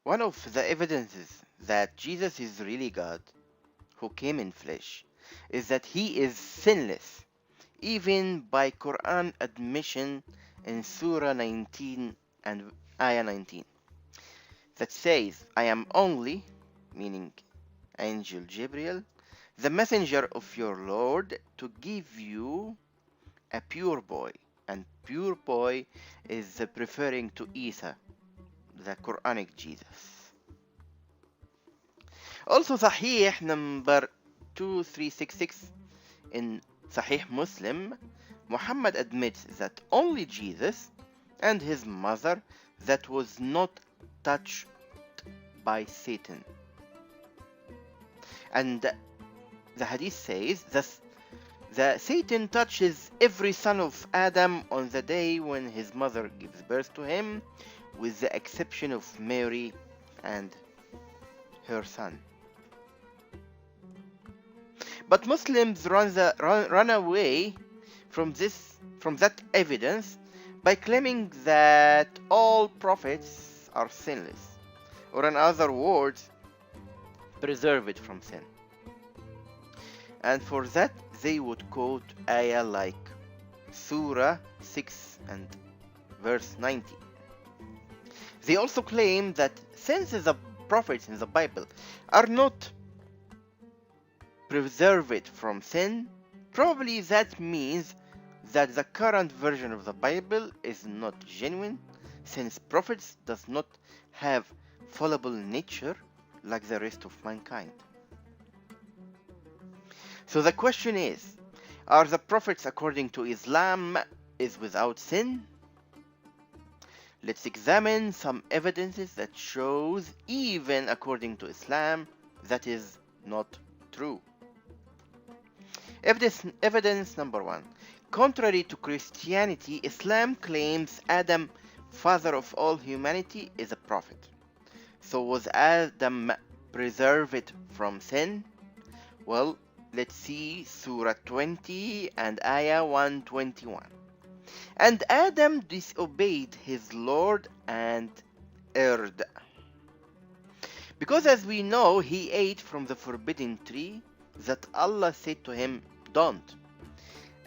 One of the evidences that Jesus is really God who came in flesh is that he is sinless, even by Quran admission in Surah 19 and Ayah 19 that says, I am only, meaning Angel Gabriel, the messenger of your Lord to give you a pure boy. And pure boy is referring to Isa, the Quranic Jesus. Also Sahih number 2366 in Sahih Muslim, Muhammad admits that only Jesus and his mother that was not touched by Satan. And the hadith says that Satan touches every son of Adam on the day when his mother gives birth to him, with the exception of Mary and her son. But Muslims run away from that evidence by claiming that all prophets are sinless, or in other words, preserved from sin. And for that they would quote ayah like Surah 6 and verse 90. They also claim that since the prophets in the Bible are not preserved from sin, probably that means that the current version of the Bible is not genuine, since prophets does not have fallible nature like the rest of mankind. So the question is, are the prophets according to Islam is without sin? Let's examine some evidences that shows even according to Islam that is not true. Evidence number 1. Contrary to Christianity, Islam claims Adam, father of all humanity, is a prophet. So was Adam preserved from sin? Well, let's see Surah 20 and Ayah 121. And Adam disobeyed his Lord and erred, because as we know, he ate from the forbidden tree that Allah said to him, don't.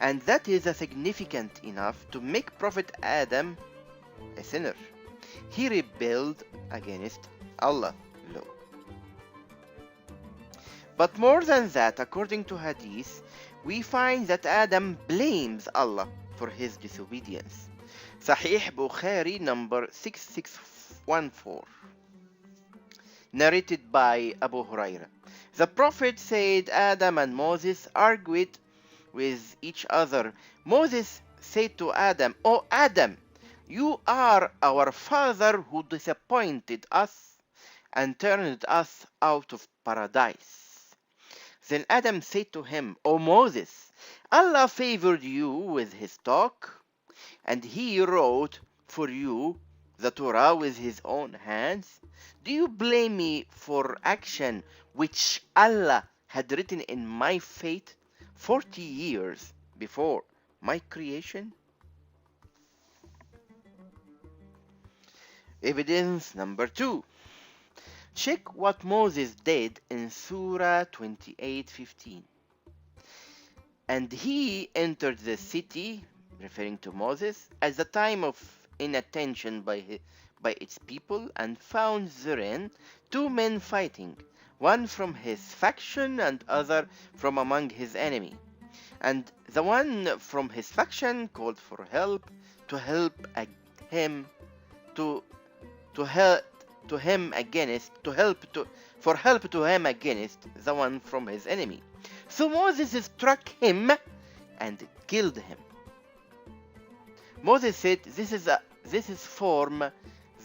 And that is significant enough to make Prophet Adam a sinner. He rebelled against Allah's law. But more than that, according to Hadith, we find that Adam blames Allah for his disobedience. Sahih Bukhari number 6614, narrated by Abu Hurairah. The Prophet said Adam and Moses argued with each other. Moses said to Adam, "O Adam, you are our father who disappointed us and turned us out of paradise." Then Adam said to him, "O Moses, Allah favored you with his talk, and he wrote for you the Torah with his own hands. Do you blame me for action which Allah had written in my fate 40 years before my creation?" Evidence number 2. Check what Moses did in Surah 28:15. And he entered the city, referring to Moses, at the time of inattention by its people, and found therein 2 men fighting, one from his faction and other from among his enemy. And the one from his faction called for help to help him against the one from his enemy. So Moses struck him and killed him. Moses said, "This is from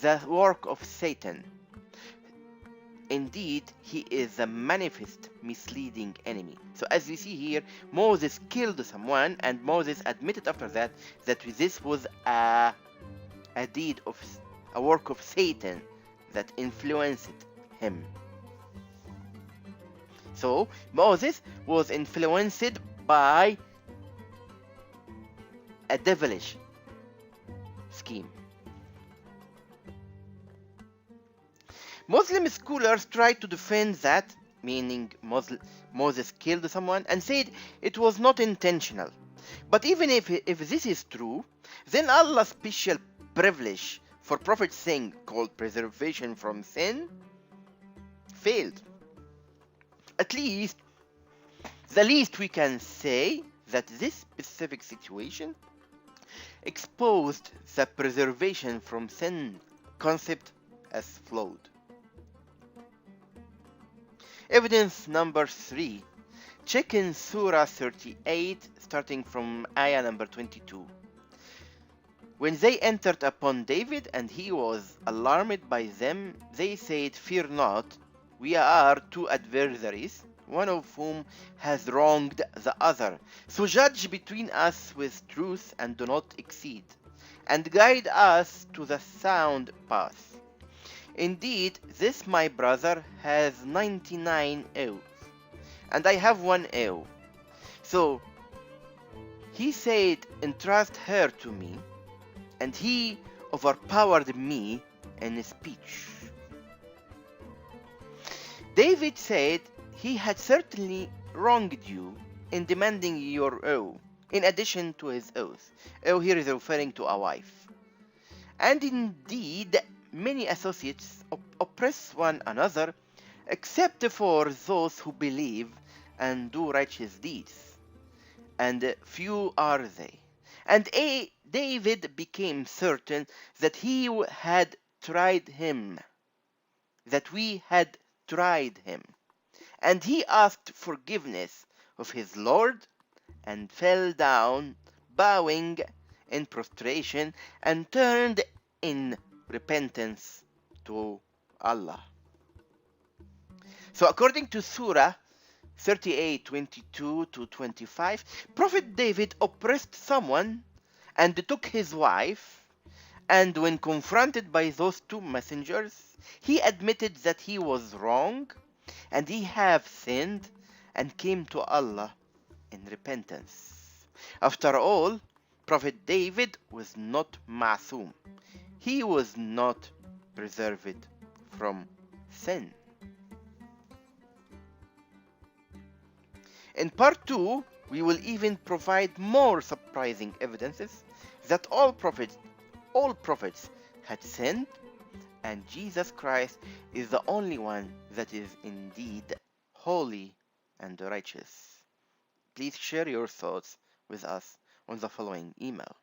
the work of Satan. Indeed, he is a manifest misleading enemy." So as we see here, Moses killed someone, and Moses admitted after that this was a work of Satan that influenced him. So Moses was influenced by a devilish scheme. Muslim scholars tried to defend that, meaning Moses killed someone, and said it was not intentional. But even if this is true, then Allah's special privilege for Prophet thing called preservation from sin failed. At least, the least we can say that this specific situation exposed the preservation from sin concept as flawed. Evidence number 3. Check in Surah 38, starting from ayah number 22. When they entered upon David and he was alarmed by them, they said, "Fear not, we are two adversaries, one of whom has wronged the other. So judge between us with truth and do not exceed, and guide us to the sound path. Indeed, this my brother has 99 ewes, and I have 1 ewe. So he said, entrust her to me, and he overpowered me in speech." David said he had certainly wronged you in demanding your ewe, in addition to his oath. Ewe here is referring to a wife. And indeed, many associates oppress one another, except for those who believe and do righteous deeds, and few are they. And David became certain that he had tried him, that we had tried him, and he asked forgiveness of his Lord and fell down, bowing in prostration, and turned in repentance to Allah. So according to Surah 38, 22 to 25, Prophet David oppressed someone and took his wife, and when confronted by those two messengers, he admitted that he was wrong and he have sinned and came to Allah in repentance. After all, Prophet David was not ma'soom. He was not preserved from sin. In part 2, we will even provide more surprising evidences that all prophets had sinned, and Jesus Christ is the only one that is indeed holy and righteous. Please share your thoughts with us on the following email.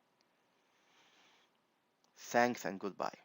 Thanks and goodbye.